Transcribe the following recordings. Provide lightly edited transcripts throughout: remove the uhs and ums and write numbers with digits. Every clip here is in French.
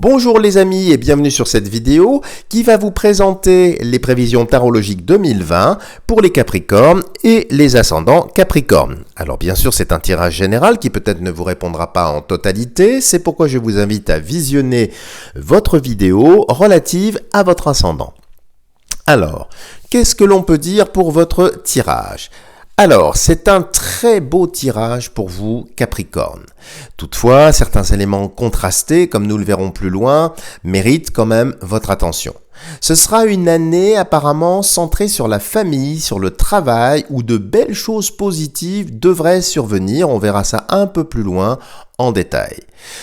Bonjour les amis et bienvenue sur cette vidéo qui va vous présenter les prévisions tarologiques 2020 pour les Capricornes et les ascendants Capricornes. Alors bien sûr c'est un tirage général qui peut-être ne vous répondra pas en totalité, c'est pourquoi je vous invite à visionner votre vidéo relative à votre ascendant. Alors, qu'est-ce que l'on peut dire pour votre tirage ? Alors, c'est un très beau tirage pour vous, Capricorne. Toutefois, certains éléments contrastés, comme nous le verrons plus loin, méritent quand même votre attention. Ce sera une année apparemment centrée sur la famille, sur le travail, où de belles choses positives devraient survenir. On verra ça un peu plus loin en détail.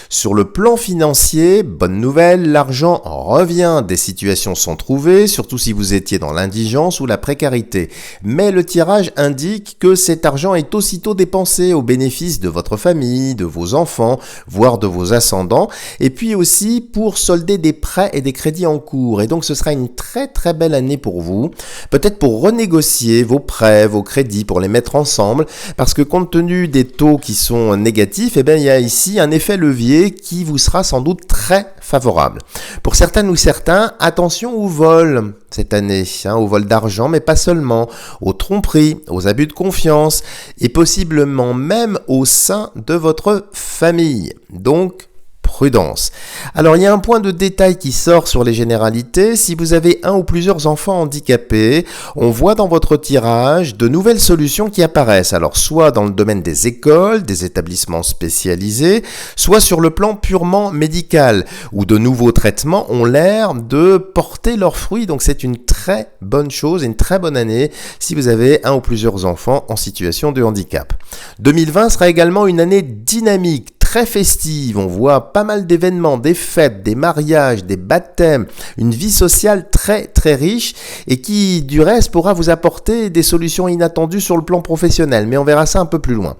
Sur le plan financier, bonne nouvelle, l'argent revient, des situations sont trouvées, surtout si vous étiez dans l'indigence ou la précarité. Mais le tirage indique que cet argent est aussitôt dépensé au bénéfice de votre famille, de vos enfants, voire de vos ascendants, et puis aussi pour solder des prêts et des crédits en cours. Et donc ce sera une très belle année pour vous, peut-être pour renégocier vos prêts, vos crédits, pour les mettre ensemble, parce que compte tenu des taux qui sont négatifs, eh bien, il y a ici un effet levier qui vous sera sans doute très favorable. Pour certaines ou certains, attention au vol cette année, au vol d'argent, mais pas seulement, aux tromperies, aux abus de confiance et possiblement même au sein de votre famille. Donc, prudence. Alors, il y a un point de détail qui sort sur les généralités. Si vous avez un ou plusieurs enfants handicapés, on voit dans votre tirage de nouvelles solutions qui apparaissent. Alors, soit dans le domaine des écoles, des établissements spécialisés, soit sur le plan purement médical, où de nouveaux traitements ont l'air de porter leurs fruits. Donc, c'est une très bonne chose, une très bonne année si vous avez un ou plusieurs enfants en situation de handicap. 2020 sera également une année dynamique, très festive, on voit pas mal d'événements, des fêtes, des mariages, des baptêmes, une vie sociale très riche et qui du reste pourra vous apporter des solutions inattendues sur le plan professionnel, mais on verra ça un peu plus loin.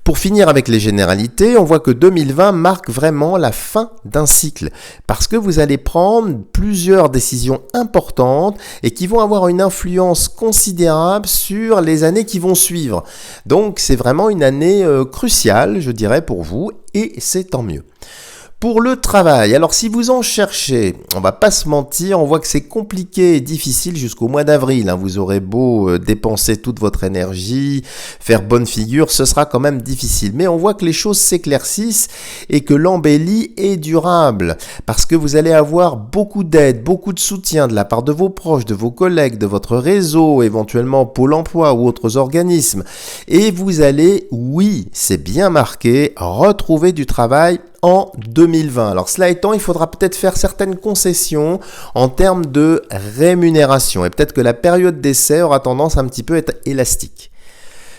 Pour finir avec les généralités, on voit que 2020 marque vraiment la fin d'un cycle parce que vous allez prendre plusieurs décisions importantes et qui vont avoir une influence considérable sur les années qui vont suivre. Donc c'est vraiment une année cruciale, je dirais, pour vous. Et c'est tant mieux. Pour le travail, alors si vous en cherchez, on va pas se mentir, on voit que c'est compliqué et difficile jusqu'au mois d'avril. Vous aurez beau dépenser toute votre énergie, faire bonne figure, ce sera quand même difficile. Mais on voit que les choses s'éclaircissent et que l'embellie est durable. Parce que vous allez avoir beaucoup d'aide, beaucoup de soutien de la part de vos proches, de vos collègues, de votre réseau, éventuellement Pôle emploi ou autres organismes. Et vous allez, oui, c'est bien marqué, retrouver du travail en 2020. Alors cela étant, il faudra peut-être faire certaines concessions en termes de rémunération et peut-être que la période d'essai aura tendance à un petit peu être élastique.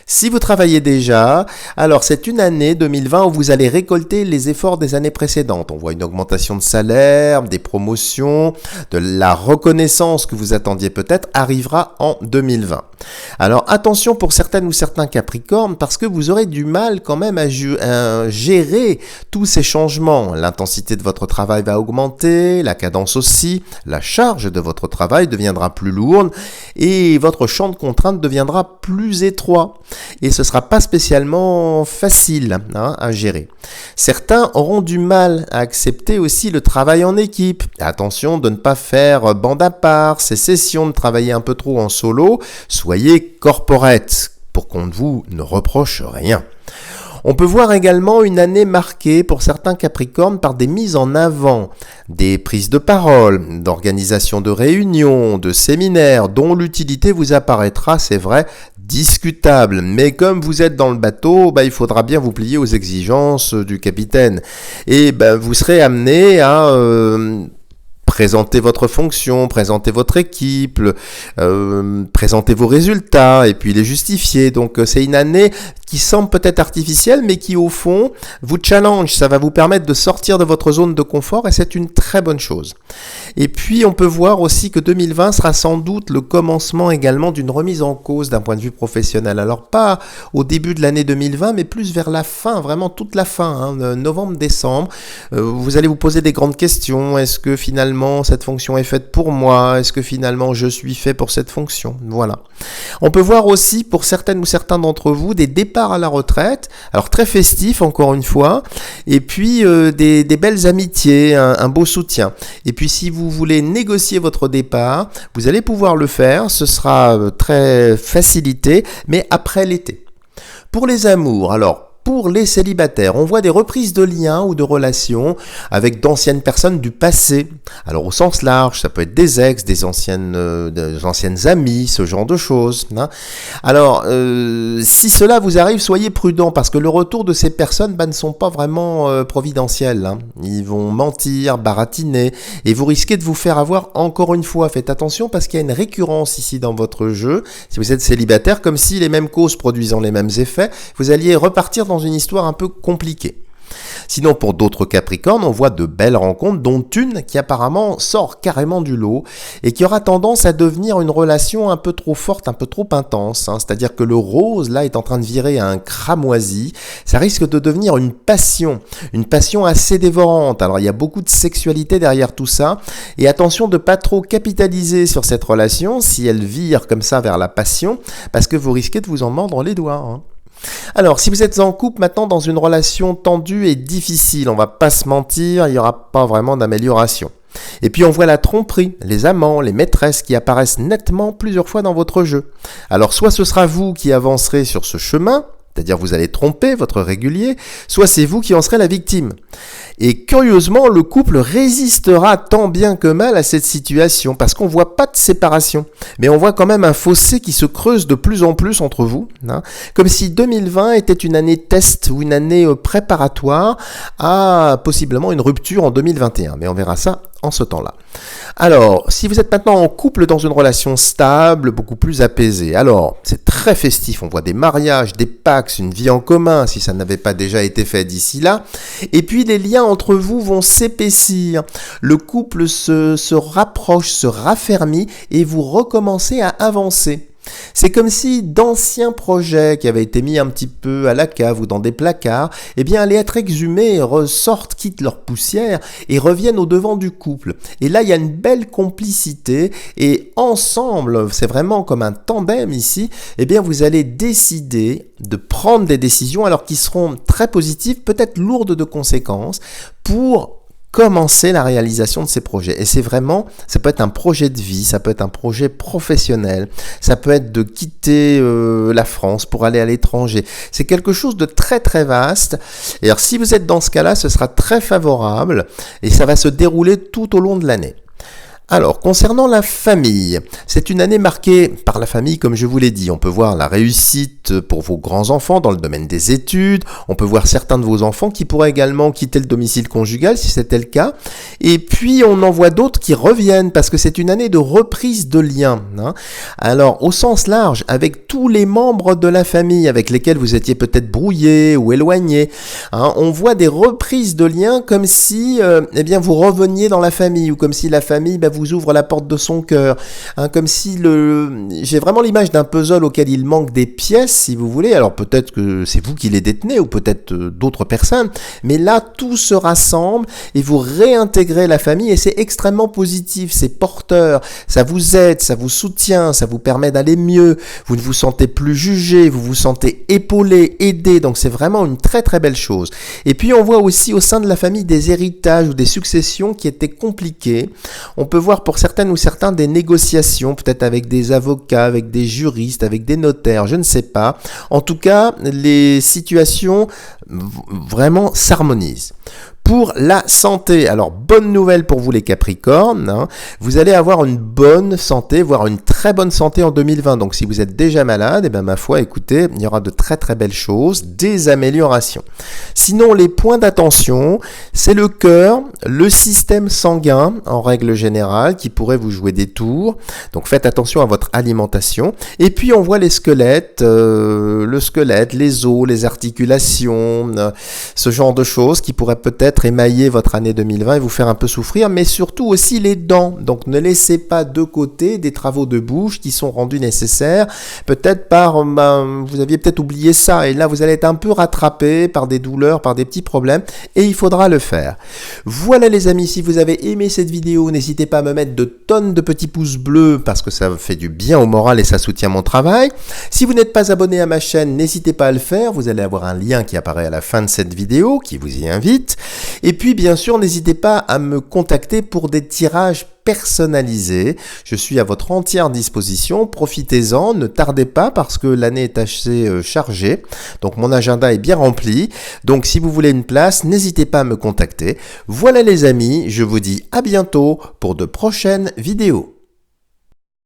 Si vous travaillez déjà, alors c'est une année 2020 où vous allez récolter les efforts des années précédentes. On voit une augmentation de salaire, des promotions, de la reconnaissance que vous attendiez peut-être arrivera en 2020. Alors attention pour certaines ou certains Capricornes parce que vous aurez du mal quand même à gérer tous ces changements. L'intensité de votre travail va augmenter, la cadence aussi, la charge de votre travail deviendra plus lourde et votre champ de contraintes deviendra plus étroit. Et ce ne sera pas spécialement facile à gérer. Certains auront du mal à accepter aussi le travail en équipe. Attention de ne pas faire bande à part, sécession, de travailler un peu trop en solo. Soyez corporate pour qu'on ne reproche rien. On peut voir également une année marquée pour certains Capricornes par des mises en avant, des prises de parole, d'organisation de réunions, de séminaires dont l'utilité vous apparaîtra, c'est vrai, discutable. Mais comme vous êtes dans le bateau, il faudra bien vous plier aux exigences du capitaine. Et vous serez amené à présenter votre fonction, présenter votre équipe, présenter vos résultats et puis les justifier. Donc c'est une année qui semble peut-être artificielle, mais qui au fond vous challenge. Ça va vous permettre de sortir de votre zone de confort et c'est une très bonne chose. Et puis on peut voir aussi que 2020 sera sans doute le commencement également d'une remise en cause d'un point de vue professionnel. Alors pas au début de l'année 2020, mais plus vers la fin, vraiment toute la fin, novembre-décembre. Vous allez vous poser des grandes questions. Est-ce que finalement cette fonction est faite pour moi? Est-ce que finalement je suis fait pour cette fonction? Voilà. On peut voir aussi pour certaines ou certains d'entre vous des départs départ à la retraite, alors très festif encore une fois, et puis des belles amitiés, un beau soutien. Et puis si vous voulez négocier votre départ, vous allez pouvoir le faire, ce sera très facilité, mais après l'été. Pour les amours, alors, pour les célibataires, on voit des reprises de liens ou de relations avec d'anciennes personnes du passé. Alors au sens large, ça peut être des ex, des anciennes amies, ce genre de choses. Hein. Alors si cela vous arrive, soyez prudents parce que le retour de ces personnes ne sont pas vraiment providentiels. Hein. Ils vont mentir, baratiner et vous risquez de vous faire avoir encore une fois. Faites attention parce qu'il y a une récurrence ici dans votre jeu. Si vous êtes célibataire, comme si les mêmes causes produisant les mêmes effets, vous alliez repartir dans une histoire un peu compliquée. Sinon, pour d'autres Capricornes, on voit de belles rencontres, dont une qui apparemment sort carrément du lot et qui aura tendance à devenir une relation un peu trop forte, un peu trop intense. Hein. C'est-à-dire que le rose, là, est en train de virer à un cramoisi. Ça risque de devenir une passion assez dévorante. Alors, il y a beaucoup de sexualité derrière tout ça. Et attention de ne pas trop capitaliser sur cette relation si elle vire comme ça vers la passion, parce que vous risquez de vous en mordre les doigts. Hein. Alors, si vous êtes en couple maintenant dans une relation tendue et difficile, on va pas se mentir, il n'y aura pas vraiment d'amélioration. Et puis on voit la tromperie, les amants, les maîtresses qui apparaissent nettement plusieurs fois dans votre jeu. Alors soit ce sera vous qui avancerez sur ce chemin, c'est-à-dire vous allez tromper votre régulier, soit c'est vous qui en serez la victime. Et curieusement, le couple résistera tant bien que mal à cette situation, parce qu'on ne voit pas de séparation. Mais on voit quand même un fossé qui se creuse de plus en plus entre vous, hein, comme si 2020 était une année test ou une année préparatoire à possiblement une rupture en 2021. Mais on verra ça en ce temps-là. Alors, si vous êtes maintenant en couple dans une relation stable, beaucoup plus apaisée, alors c'est très festif, on voit des mariages, des pax, une vie en commun, si ça n'avait pas déjà été fait d'ici là, et puis les liens entre vous vont s'épaissir, le couple se rapproche, se raffermit, et vous recommencez à avancer. C'est comme si d'anciens projets qui avaient été mis un petit peu à la cave ou dans des placards, eh bien, allaient être exhumés, ressortent, quittent leur poussière et reviennent au devant du couple. Et là, il y a une belle complicité et ensemble, c'est vraiment comme un tandem ici, eh bien, vous allez décider de prendre des décisions alors qui seront très positives, peut-être lourdes de conséquences, pour commencer la réalisation de ces projets. Et c'est vraiment, ça peut être un projet de vie, ça peut être un projet professionnel, ça peut être de quitter la France pour aller à l'étranger. C'est quelque chose de très très vaste. Et alors si vous êtes dans ce cas-là, ce sera très favorable et ça va se dérouler tout au long de l'année. Alors, concernant la famille, c'est une année marquée par la famille, comme je vous l'ai dit. On peut voir la réussite pour vos grands-enfants dans le domaine des études. On peut voir certains de vos enfants qui pourraient également quitter le domicile conjugal, si c'était le cas. Et puis, on en voit d'autres qui reviennent, parce que c'est une année de reprise de liens. Hein. Alors, au sens large, avec tous les membres de la famille avec lesquels vous étiez peut-être brouillés ou éloignés, hein, on voit des reprises de liens comme si eh bien, vous reveniez dans la famille, ou comme si la famille vous ouvre la porte de son cœur, hein, comme si j'ai vraiment l'image d'un puzzle auquel il manque des pièces, si vous voulez. Alors peut-être que c'est vous qui les détenez ou peut-être d'autres personnes, mais là tout se rassemble et vous réintégrez la famille et c'est extrêmement positif, c'est porteur, ça vous aide, ça vous soutient, ça vous permet d'aller mieux, vous ne vous sentez plus jugé, vous vous sentez épaulé, aidé, donc c'est vraiment une très très belle chose. Et puis on voit aussi au sein de la famille des héritages ou des successions qui étaient compliquées. On peut voir pour certaines ou certains des négociations, peut-être avec des avocats, avec des juristes, avec des notaires, je ne sais pas. En tout cas, les situations vraiment s'harmonisent. Pour la santé, alors bonne nouvelle pour vous les Capricornes, hein, vous allez avoir une bonne santé, voire une très bonne santé en 2020. Donc si vous êtes déjà malade, eh bien ma foi, écoutez, il y aura de très très belles choses, des améliorations. Sinon, les points d'attention, c'est le cœur, le système sanguin en règle générale qui pourrait vous jouer des tours. Donc faites attention à votre alimentation. Et puis on voit les squelettes, le squelette, les os, les articulations, ce genre de choses qui pourraient peut-être peut-être émailler votre année 2020 et vous faire un peu souffrir, mais surtout aussi les dents. Donc ne laissez pas de côté des travaux de bouche qui sont rendus nécessaires, peut-être vous aviez peut-être oublié ça, et là vous allez être un peu rattrapé par des douleurs, par des petits problèmes, et il faudra le faire. Voilà les amis, si vous avez aimé cette vidéo, n'hésitez pas à me mettre de tonnes de petits pouces bleus, parce que ça me fait du bien au moral et ça soutient mon travail. Si vous n'êtes pas abonné à ma chaîne, n'hésitez pas à le faire, vous allez avoir un lien qui apparaît à la fin de cette vidéo, qui vous y invite. Et puis bien sûr, n'hésitez pas à me contacter pour des tirages personnalisés. Je suis à votre entière disposition, profitez-en, ne tardez pas parce que l'année est assez chargée, donc mon agenda est bien rempli. Donc si vous voulez une place, n'hésitez pas à me contacter. Voilà les amis, je vous dis à bientôt pour de prochaines vidéos.